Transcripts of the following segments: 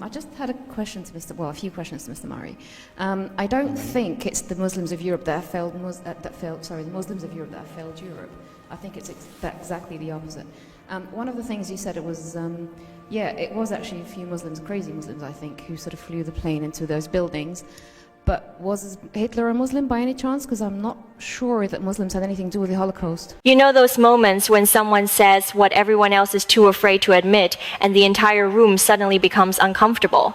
I just had a question to a few questions to Mr. Murray. I don't think it's the Muslims of Europe that have failed, the Muslims of Europe that have failed Europe. I think it's exactly the opposite. One of the things you said, it was actually a few Muslims, crazy Muslims, I think, who sort of flew the plane into those buildings. But was Hitler a Muslim by any chance? Because I'm not sure that Muslims had anything to do with the Holocaust. You know those moments when someone says what everyone else is too afraid to admit and the entire room suddenly becomes uncomfortable?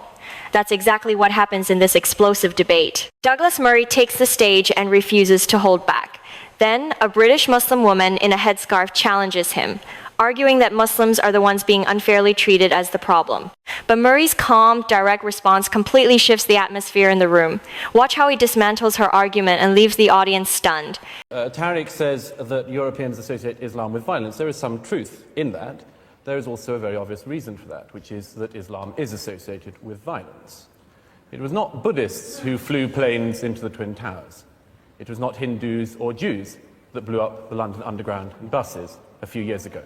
That's exactly what happens in this explosive debate. Douglas Murray takes the stage and refuses to hold back. Then, a British Muslim woman in a headscarf challenges him, arguing that Muslims are the ones being unfairly treated as the problem. But Murray's calm, direct response completely shifts the atmosphere in the room. Watch how he dismantles her argument and leaves the audience stunned. Tariq says that Europeans associate Islam with violence. There is some truth in that. There is also a very obvious reason for that, which is that Islam is associated with violence. It was not Buddhists who flew planes into the Twin Towers. It was not Hindus or Jews that blew up the London Underground in buses a few years ago.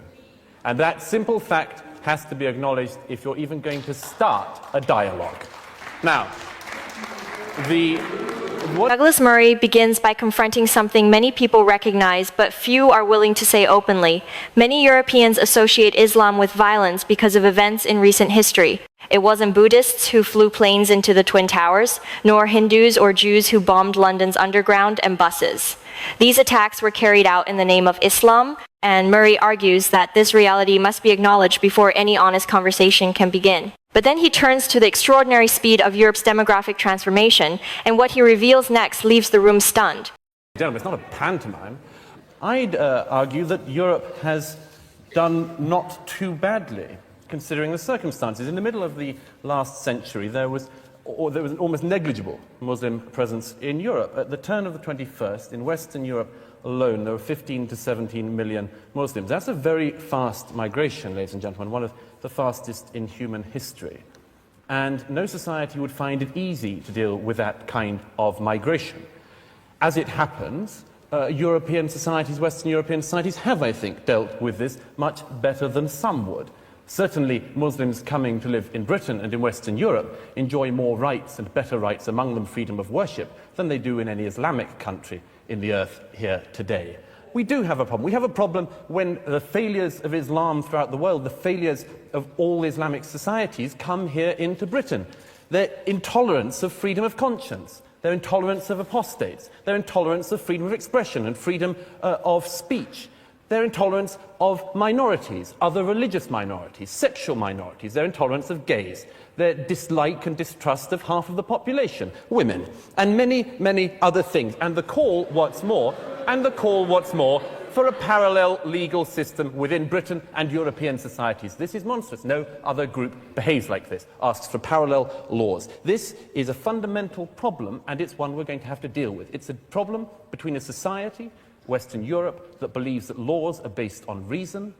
And that simple fact has to be acknowledged if you're even going to start a dialogue. Now, Douglas Murray begins by confronting something many people recognize, but few are willing to say openly. Many Europeans associate Islam with violence because of events in recent history. It wasn't Buddhists who flew planes into the Twin Towers, nor Hindus or Jews who bombed London's underground and buses. These attacks were carried out in the name of Islam, and Murray argues that this reality must be acknowledged before any honest conversation can begin. But then he turns to the extraordinary speed of Europe's demographic transformation, and what he reveals next leaves the room stunned. Gentlemen, it's not a pantomime. I'd argue that Europe has done not too badly, considering the circumstances. In the middle of the last century, there was an almost negligible Muslim presence in Europe. At the turn of the 21st, in Western Europe alone, there were 15 to 17 million Muslims. That's a very fast migration, ladies and gentlemen, one of the fastest in human history. And no society would find it easy to deal with that kind of migration. As it happens, European societies, Western European societies have, I think, dealt with this much better than some would. Certainly, Muslims coming to live in Britain and in Western Europe enjoy more rights and better rights, among them freedom of worship, than they do in any Islamic country in the earth here today. We do have a problem. We have a problem when the failures of Islam throughout the world, the failures of all Islamic societies, come here into Britain. Their intolerance of freedom of conscience, their intolerance of apostates, their intolerance of freedom of expression and freedom of speech, their intolerance of minorities, other religious minorities, sexual minorities, their intolerance of gays, their dislike and distrust of half of the population, women, and many, many other things. And the call, what's more, for a parallel legal system within Britain and European societies. This is monstrous. No other group behaves like this, asks for parallel laws. This is a fundamental problem, and it's one we're going to have to deal with. It's a problem between a society, Western Europe, that believes that laws are based on reason,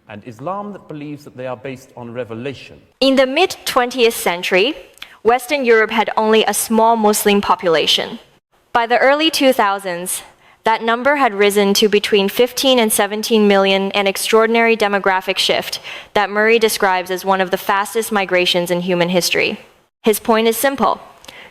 and Islam that believes that they are based on revelation. In the mid-20th century, Western Europe had only a small Muslim population. By the early 2000s, that number had risen to between 15 and 17 million, an extraordinary demographic shift that Murray describes as one of the fastest migrations in human history. His point is simple.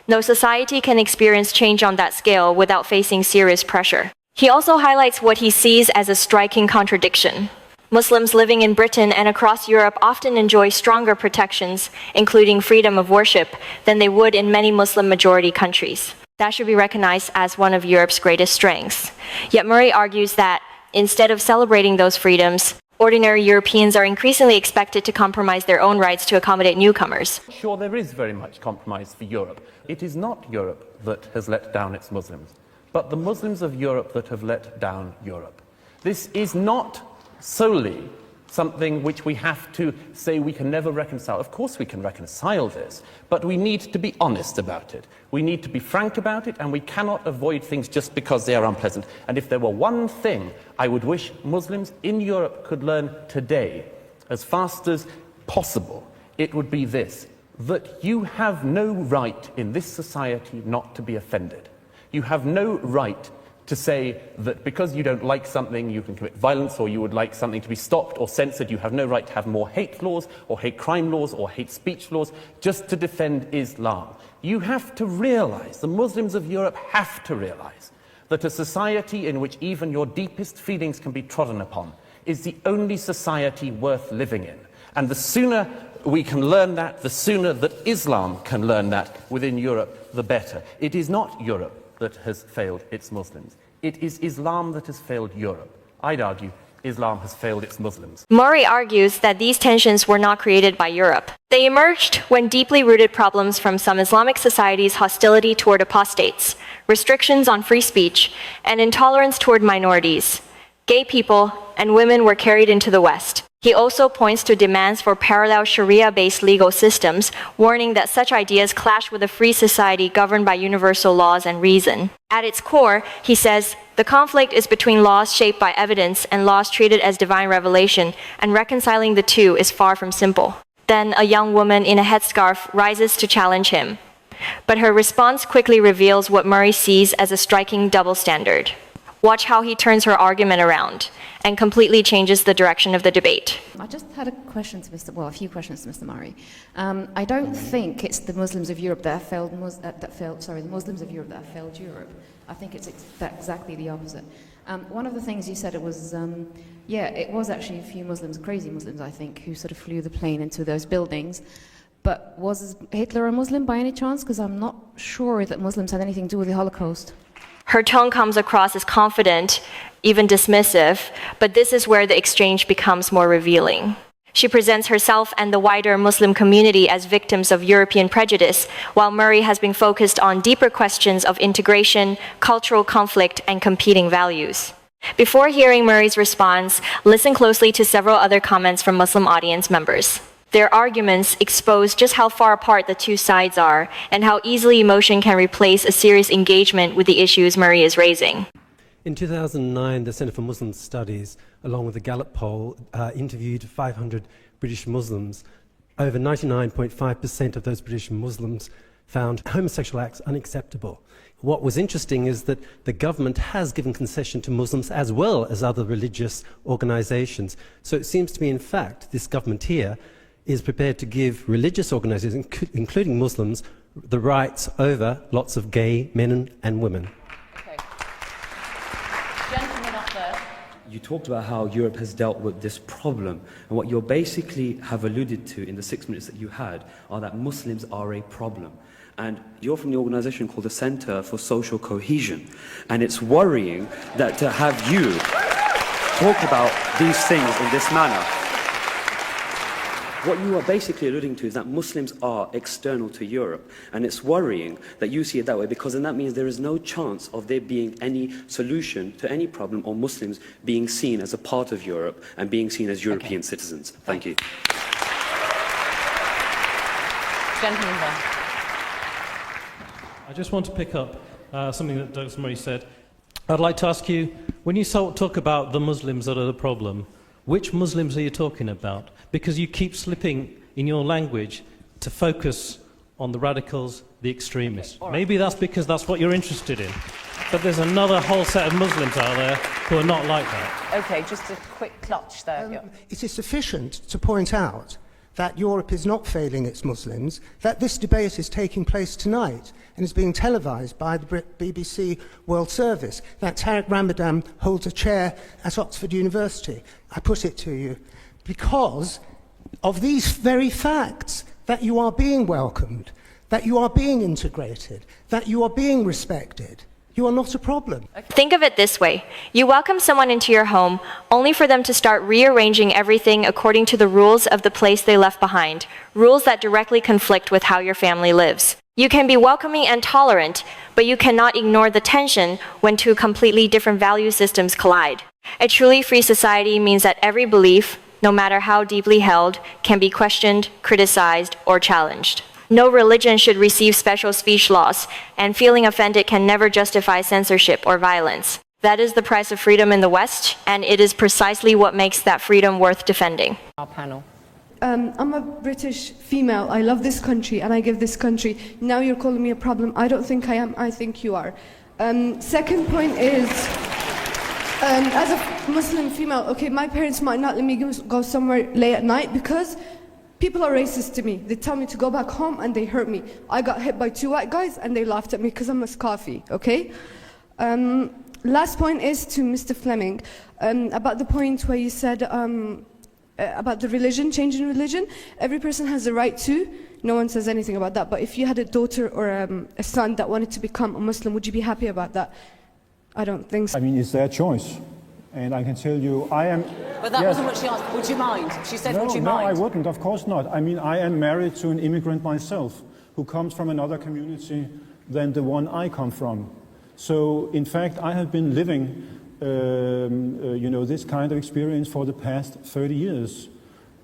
No society can experience change on that scale without facing serious pressure. He also highlights what he sees as a striking contradiction. Muslims living in Britain and across Europe often enjoy stronger protections, including freedom of worship, than they would in many Muslim-majority countries. That should be recognized as one of Europe's greatest strengths. Yet Murray argues that, instead of celebrating those freedoms, ordinary Europeans are increasingly expected to compromise their own rights to accommodate newcomers. Sure, there is very much compromise for Europe. It is not Europe that has let down its Muslims, but the Muslims of Europe that have let down Europe. This is not solely something which we have to say we can never reconcile. Of course we can reconcile this, but we need to be honest about it. We need to be frank about it, and we cannot avoid things just because they are unpleasant. And if there were one thing I would wish Muslims in Europe could learn today, as fast as possible, it would be this: that you have no right in this society not to be offended. You have no right to say that because you don't like something, you can commit violence, or you would like something to be stopped or censored. You have no right to have more hate laws, or hate crime laws, or hate speech laws, just to defend Islam. You have to realize, the Muslims of Europe have to realize, that a society in which even your deepest feelings can be trodden upon is the only society worth living in. And the sooner we can learn that, the sooner that Islam can learn that within Europe, the better. It is not Europe that has failed its Muslims. It is Islam that has failed Europe. I'd argue Islam has failed its Muslims. Murray argues that these tensions were not created by Europe. They emerged when deeply rooted problems from some Islamic societies' hostility toward apostates, restrictions on free speech, and intolerance toward minorities, gay people, and women were carried into the West. He also points to demands for parallel Sharia-based legal systems, warning that such ideas clash with a free society governed by universal laws and reason. At its core, he says, the conflict is between laws shaped by evidence and laws treated as divine revelation, and reconciling the two is far from simple. Then a young woman in a headscarf rises to challenge him. But her response quickly reveals what Murray sees as a striking double standard. Watch how he turns her argument around and completely changes the direction of the debate. I just had a question to a few questions to Mr. Murray. I don't think it's the Muslims of Europe that have failed, the Muslims of Europe that have failed Europe. I think it's exactly the opposite. One of the things you said, it was actually a few Muslims, crazy Muslims, I think, who sort of flew the plane into those buildings. But was Hitler a Muslim by any chance? Because I'm not sure that Muslims had anything to do with the Holocaust. Her tone comes across as confident, even dismissive, but this is where the exchange becomes more revealing. She presents herself and the wider Muslim community as victims of European prejudice, while Murray has been focused on deeper questions of integration, cultural conflict, and competing values. Before hearing Murray's response, listen closely to several other comments from Muslim audience members. Their arguments expose just how far apart the two sides are and how easily emotion can replace a serious engagement with the issues Murray is raising. In 2009, the Centre for Muslim Studies, along with the Gallup poll, interviewed 500 British Muslims. Over 99.5% of those British Muslims found homosexual acts unacceptable. What was interesting is that the government has given concession to Muslims as well as other religious organisations. So it seems to me, in fact, this government here is prepared to give religious organisations, including Muslims, the rights over lots of gay men and women. Okay. Gentleman up there. You talked about how Europe has dealt with this problem, and what you basically have alluded to in the 6 minutes that you had are that Muslims are a problem. And you're from the organisation called the Centre for Social Cohesion, and it's worrying that to have you talk about these things in this manner. What you are basically alluding to is that Muslims are external to Europe, and it's worrying that you see it that way, because then that means there is no chance of there being any solution to any problem, or Muslims being seen as a part of Europe and being seen as European citizens. Thank you. Gentleman there. I just want to pick up something that Dr. Murray said. I'd like to ask you, when you talk about the Muslims that are the problem, which Muslims are you talking about? Because you keep slipping in your language to focus on the radicals, the extremists. Okay, right. Maybe that's because that's what you're interested in. But there's another whole set of Muslims out there who are not like that. Okay, just a quick clutch there. It is sufficient to point out that Europe is not failing its Muslims, that this debate is taking place tonight and is being televised by the BBC World Service, that Tariq Ramadan holds a chair at Oxford University. I put it to you because of these very facts, that you are being welcomed, that you are being integrated, that you are being respected. You are not a problem. Think of it this way. You welcome someone into your home only for them to start rearranging everything according to the rules of the place they left behind, rules that directly conflict with how your family lives. You can be welcoming and tolerant, but you cannot ignore the tension when two completely different value systems collide. A truly free society means that every belief, no matter how deeply held, can be questioned, criticized, or challenged. No religion should receive special speech laws, and feeling offended can never justify censorship or violence. That is the price of freedom in the West, and it is precisely what makes that freedom worth defending. Our panel. I'm a British female. I love this country and I give this country. Now you're calling me a problem. I don't think I am. I think you are. Second point is, as a Muslim female, okay, my parents might not let me go somewhere late at night because people are racist to me. They tell me to go back home and they hurt me. I got hit by 2 white guys and they laughed at me because I'm a scarfy, okay? Last point is to Mr. Fleming, about the point where you said about the religion, changing religion. Every person has the right to. No one says anything about that. But if you had a daughter or a son that wanted to become a Muslim, would you be happy about that? I don't think so. I mean, it's their choice. And I can tell you, I am... But that wasn't what she asked. Would you mind? She said, would you mind? No, I wouldn't. Of course not. I mean, I am married to an immigrant myself who comes from another community than the one I come from. So, in fact, I have been living, this kind of experience for the past 30 years.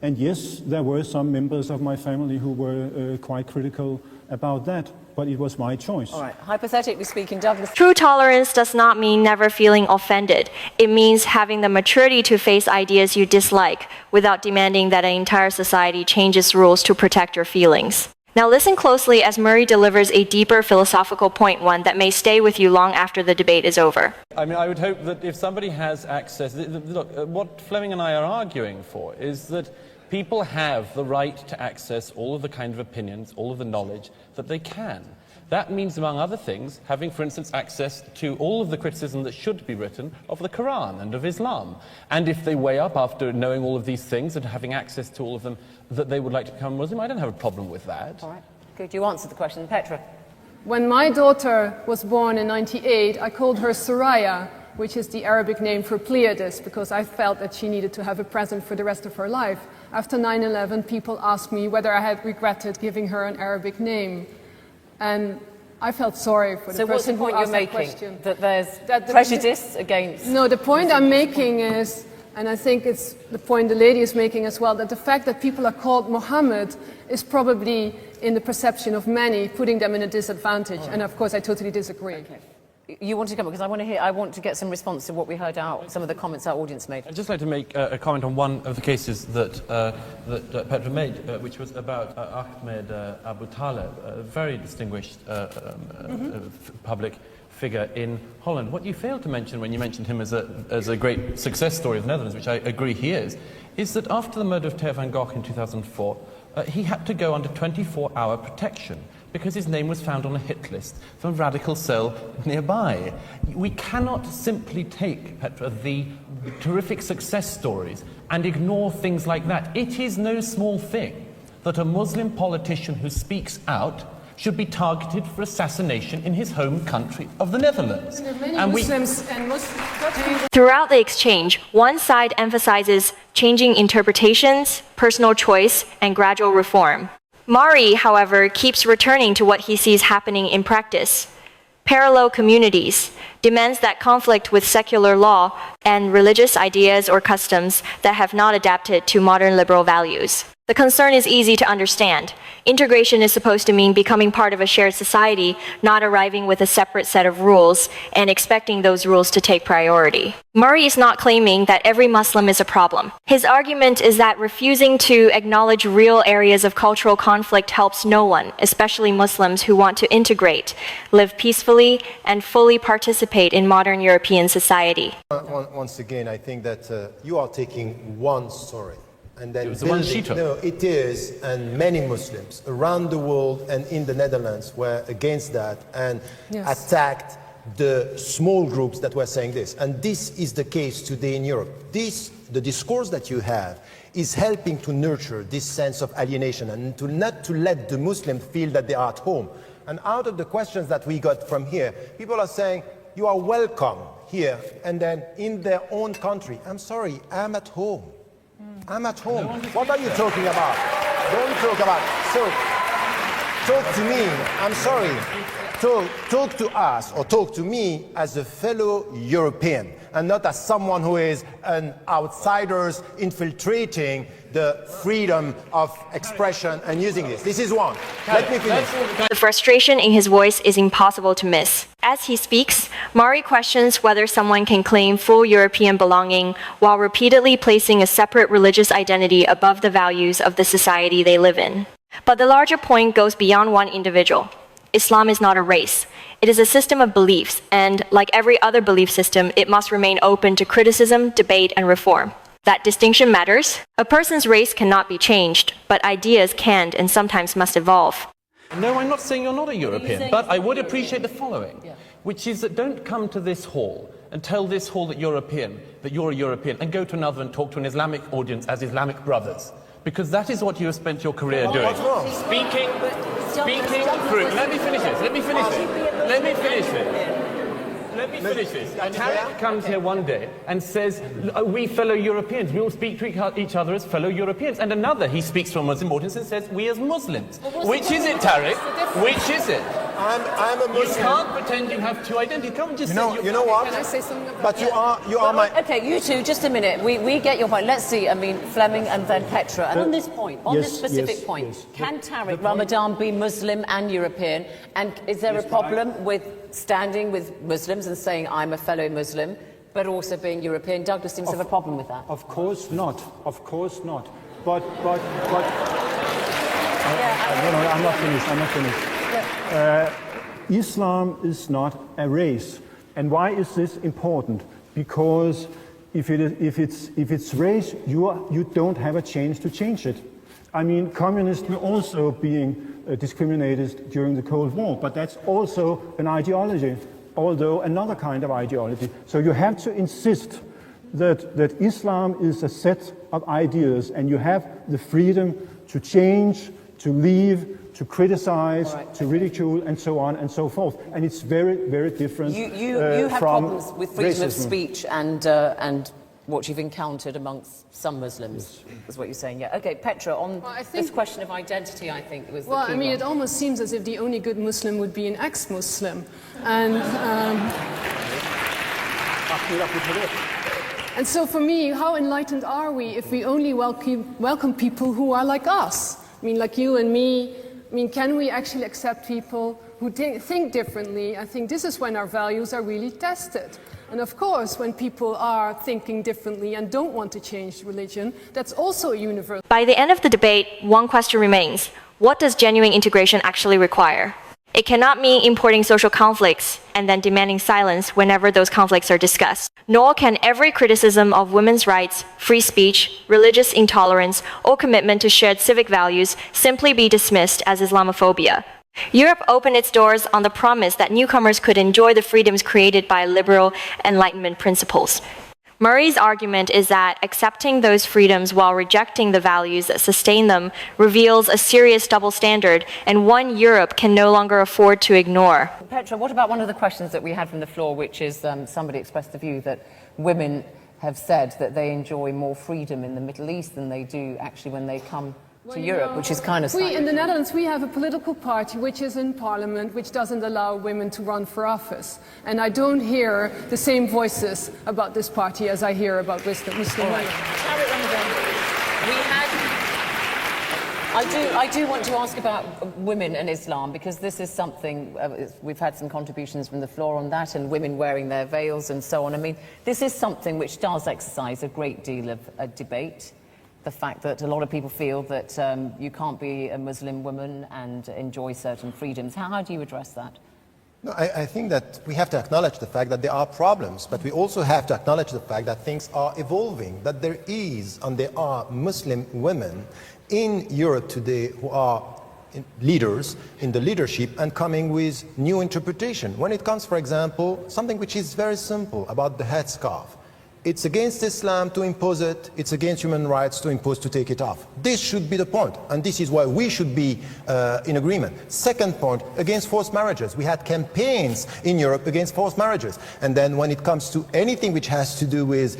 And yes, there were some members of my family who were quite critical about that, but it was my choice. All right. Hypothetically speaking, Douglas... True tolerance does not mean never feeling offended. It means having the maturity to face ideas you dislike without demanding that an entire society changes rules to protect your feelings. Now listen closely as Murray delivers a deeper philosophical point, one that may stay with you long after the debate is over. I mean, I would hope that if somebody has access... Look, what Fleming and I are arguing for is that people have the right to access all of the kind of opinions, all of the knowledge that they can. That means, among other things, having, for instance, access to all of the criticism that should be written of the Quran and of Islam. And if they weigh up after knowing all of these things and having access to all of them that they would like to become Muslim, I don't have a problem with that. All right. Good. You answered the question. Petra. When my daughter was born in '98, I called her Soraya, which is the Arabic name for Pleiades, because I felt that she needed to have a present for the rest of her life. After 9/11, people asked me whether I had regretted giving her an Arabic name. And I felt sorry for the person who asked that question. That there's prejudice against... No, the point I'm making is, and I think it's the point the lady is making as well, that the fact that people are called Mohammed is probably, in the perception of many, putting them in a disadvantage. Oh. And of course, I totally disagree. Okay. You want to come, because I want to get some response to what we heard out, some of the comments our audience made. I'd just like to make a comment on one of the cases that Petra made, which was about Ahmed Abu Taleb, a very distinguished public figure in Holland. What you failed to mention when you mentioned him as a great success story of the Netherlands, which I agree he is that after the murder of Theo van Gogh in 2004, he had to go under 24-hour protection because his name was found on a hit list from a radical cell nearby. We cannot simply take, Petra, the terrific success stories and ignore things like that. It is no small thing that a Muslim politician who speaks out should be targeted for assassination in his home country of the Netherlands. Throughout the exchange, one side emphasizes changing interpretations, personal choice, and gradual reform. Mari, however, keeps returning to what he sees happening in practice. Parallel communities, demands that conflict with secular law, and religious ideas or customs that have not adapted to modern liberal values. The concern is easy to understand. Integration is supposed to mean becoming part of a shared society, not arriving with a separate set of rules and expecting those rules to take priority. Murray is not claiming that every Muslim is a problem. His argument is that refusing to acknowledge real areas of cultural conflict helps no one, especially Muslims who want to integrate, live peacefully, and fully participate in modern European society. Once again, I think that you are taking one story. And then it was the one she took. No, it is, and many Muslims around the world and in the Netherlands were against that and attacked the small groups that were saying this. And this is the case today in Europe. The discourse that you have is helping to nurture this sense of alienation and not to let the Muslims feel that they are at home. And out of the questions that we got from here, people are saying, you are welcome here, and then in their own country. I'm sorry, I'm at home. I'm at home. What are you talking about? Don't talk about. So, talk to me. I'm sorry. Talk to us or talk to me as a fellow European and not as someone who is an outsider infiltrating the freedom of expression and using this. This is one. Let me finish. The frustration in his voice is impossible to miss. As he speaks, Mari questions whether someone can claim full European belonging while repeatedly placing a separate religious identity above the values of the society they live in. But the larger point goes beyond one individual. Islam is not a race. It is a system of beliefs, and like every other belief system, it must remain open to criticism, debate, and reform. That distinction matters. A person's race cannot be changed, but ideas can and sometimes must evolve. No, I'm not saying you're not a European, but I would appreciate the following, which is that don't come to this hall and tell this hall that you're a European, and go to another and talk to an Islamic audience as Islamic brothers. Because that is what you have spent your career doing. What's wrong? Speaking through. Let me finish this. And Tarek comes here one day and says, we fellow Europeans, we all speak to each other as fellow Europeans. And another, he speaks to a Muslim audience and says, we as Muslims. Which is it, Tarek? Which is it? I'm a Muslim. You can't pretend you have two identities. Come just you know what? Can I say something about But that? you are my... Okay, you two, just a minute. We get your point. Let's see, I mean, Fleming and then Petra. And on this point, this specific point, can Tariq Ramadan be Muslim and European? And is there a problem with standing with Muslims and saying, I'm a fellow Muslim, but also being European? Douglas seems to have a problem with that. Of course not. Of course not. But I'm not finished. Islam is not a race. And why is this important? Because if it's race, you don't have a chance to change it. I mean, communists were also being discriminated during the Cold War, but that's also an ideology, although another kind of ideology. So you have to insist that Islam is a set of ideas, and you have the freedom to change, to leave, to criticize, to ridicule, and so on and so forth. And it's very, very different You have from problems with freedom racism. of speech and what you've encountered amongst some Muslims, is what you're saying. Yeah. Okay, Petra, on this question of identity, I think was the key I mean, one. it almost seems as if the only good Muslim would be an ex-Muslim. And so for me, how enlightened are we if we only welcome people who are like us? I mean, like you and me. I mean, can we actually accept people who think differently? I think this is when our values are really tested. And of course, when people are thinking differently and don't want to change religion, that's also a universal. By the end of the debate, one question remains. What does genuine integration actually require? It cannot mean importing social conflicts and then demanding silence whenever those conflicts are discussed. Nor can every criticism of women's rights, free speech, religious intolerance, or commitment to shared civic values simply be dismissed as Islamophobia. Europe opened its doors on the promise that newcomers could enjoy the freedoms created by liberal Enlightenment principles. Murray's argument is that accepting those freedoms while rejecting the values that sustain them reveals a serious double standard, and one Europe can no longer afford to ignore. Petra, what about one of the questions that we had from the floor, which is somebody expressed the view that women have said that they enjoy more freedom in the Middle East than they do actually when they come to Europe, which is kind of In the Netherlands, we have a political party which is in parliament, which doesn't allow women to run for office. And I don't hear the same voices about this party as I hear about Muslim women. I do want to ask about women and Islam, because this is something, we've had some contributions from the floor on that, and women wearing their veils and so on. I mean, this is something which does exercise a great deal of debate. The fact that a lot of people feel that you can't be a Muslim woman and enjoy certain freedoms. How do you address that? No, I think that we have to acknowledge the fact that there are problems, but we also have to acknowledge the fact that things are evolving, that there is and there are Muslim women in Europe today who are leaders in the leadership and coming with new interpretation. When it comes, for example, something which is very simple about the headscarf. It's against Islam to impose it, it's against human rights to take it off. This should be the point, and this is why we should be in agreement. Second point, against forced marriages. We had campaigns in Europe against forced marriages. And then when it comes to anything which has to do with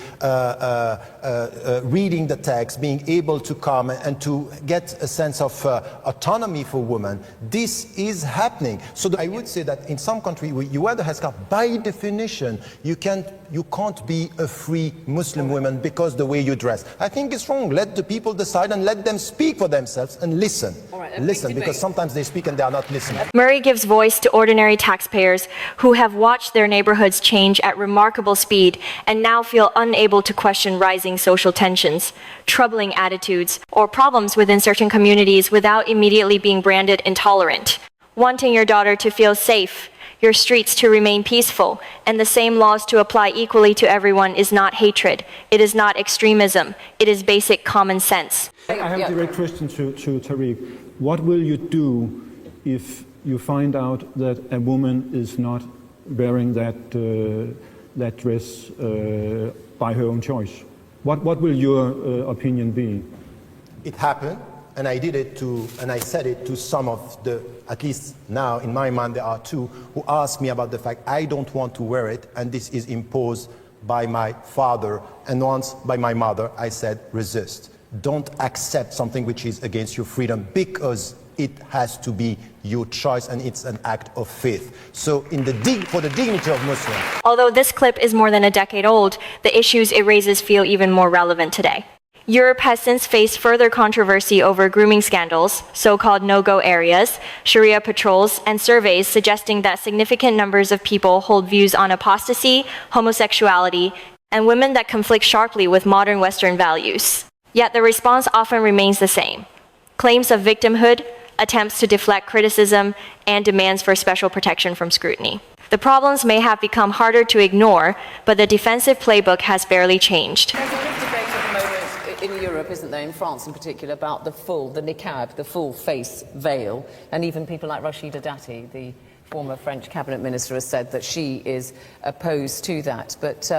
reading the text, being able to come and to get a sense of autonomy for women, this is happening. So I would say that in some country where you wear the headscarf, by definition, you can't be a free Muslim woman because the way you dress. I think it's wrong. Let the people decide and let them speak for themselves and listen. Listen, because sometimes they speak and they are not listening. Murray gives voice to ordinary taxpayers who have watched their neighborhoods change at remarkable speed and now feel unable to question rising social tensions, troubling attitudes, or problems within certain communities without immediately being branded intolerant. wanting your daughter to feel safe, your streets to remain peaceful, and the same laws to apply equally to everyone is not hatred. It is not extremism. It is basic common sense. I have a direct question to Tariq. What will you do if you find out that a woman is not wearing that dress by her own choice? What will your opinion be? It happened, and I did it to, and I said it to some of the, at least now in my mind there are two, who asked me about the fact I don't want to wear it, and this is imposed by my father, and once by my mother. I said, resist. Don't accept something which is against your freedom, because it has to be your choice, and it's an act of faith. So for the dignity of Muslims. Although this clip is more than a decade old, the issues it raises feel even more relevant today. Europe has since faced further controversy over grooming scandals, so-called no-go areas, Sharia patrols, and surveys suggesting that significant numbers of people hold views on apostasy, homosexuality, and women that conflict sharply with modern Western values. Yet the response often remains the same. Claims of victimhood, attempts to deflect criticism, and demands for special protection from scrutiny. The problems may have become harder to ignore, but the defensive playbook has barely changed. There's a big debate at the moment in Europe, isn't there, in France in particular, about the niqab, the full face veil, and even people like Rachida Dati, the former French cabinet minister, has said that she is opposed to that. But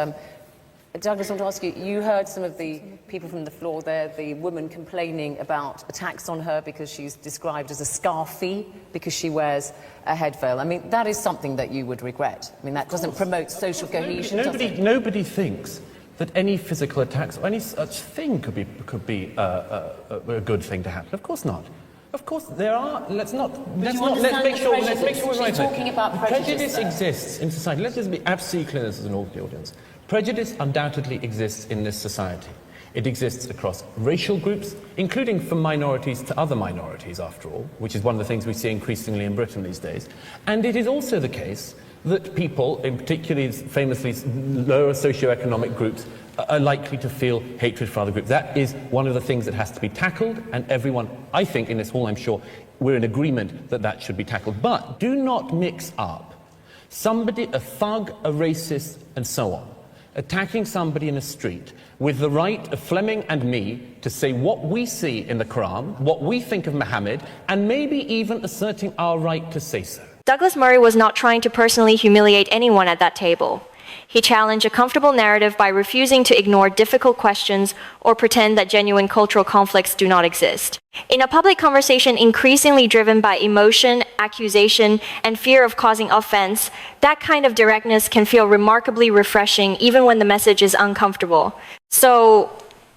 Douglas, I want to ask you, you heard some of the people from the floor there, the woman complaining about attacks on her because she's described as a scarfie because she wears a head veil. I mean, that is something that you would regret. I mean, that doesn't promote social cohesion, does it? Nobody thinks that any physical attacks or any such thing could be a good thing to happen. Of course not. Of course there are. Let's make sure we're right. Talking about prejudice exists in society. Let's just be absolutely clear as an audience. Prejudice undoubtedly exists in this society. It exists across racial groups, including from minorities to other minorities, after all, which is one of the things we see increasingly in Britain these days. And it is also the case that people, in particularly famously lower socioeconomic groups, are likely to feel hatred for other groups. That is one of the things that has to be tackled, and everyone, I think, in this hall, I'm sure, we're in agreement that that should be tackled. But do not mix up somebody, a thug, a racist, and so on, attacking somebody in a street with the right of Fleming and me to say what we see in the Quran, what we think of Muhammad, and maybe even asserting our right to say so. Douglas Murray was not trying to personally humiliate anyone at that table. He challenged a comfortable narrative by refusing to ignore difficult questions or pretend that genuine cultural conflicts do not exist. In a public conversation increasingly driven by emotion, accusation, and fear of causing offense, that kind of directness can feel remarkably refreshing even when the message is uncomfortable. So,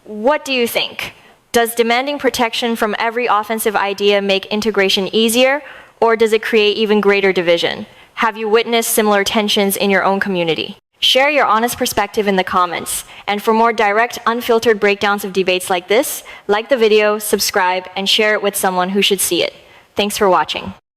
what do you think? Does demanding protection from every offensive idea make integration easier, or does it create even greater division? Have you witnessed similar tensions in your own community? Share your honest perspective in the comments. And for more direct, unfiltered breakdowns of debates like this, like the video, subscribe, and share it with someone who should see it. Thanks for watching.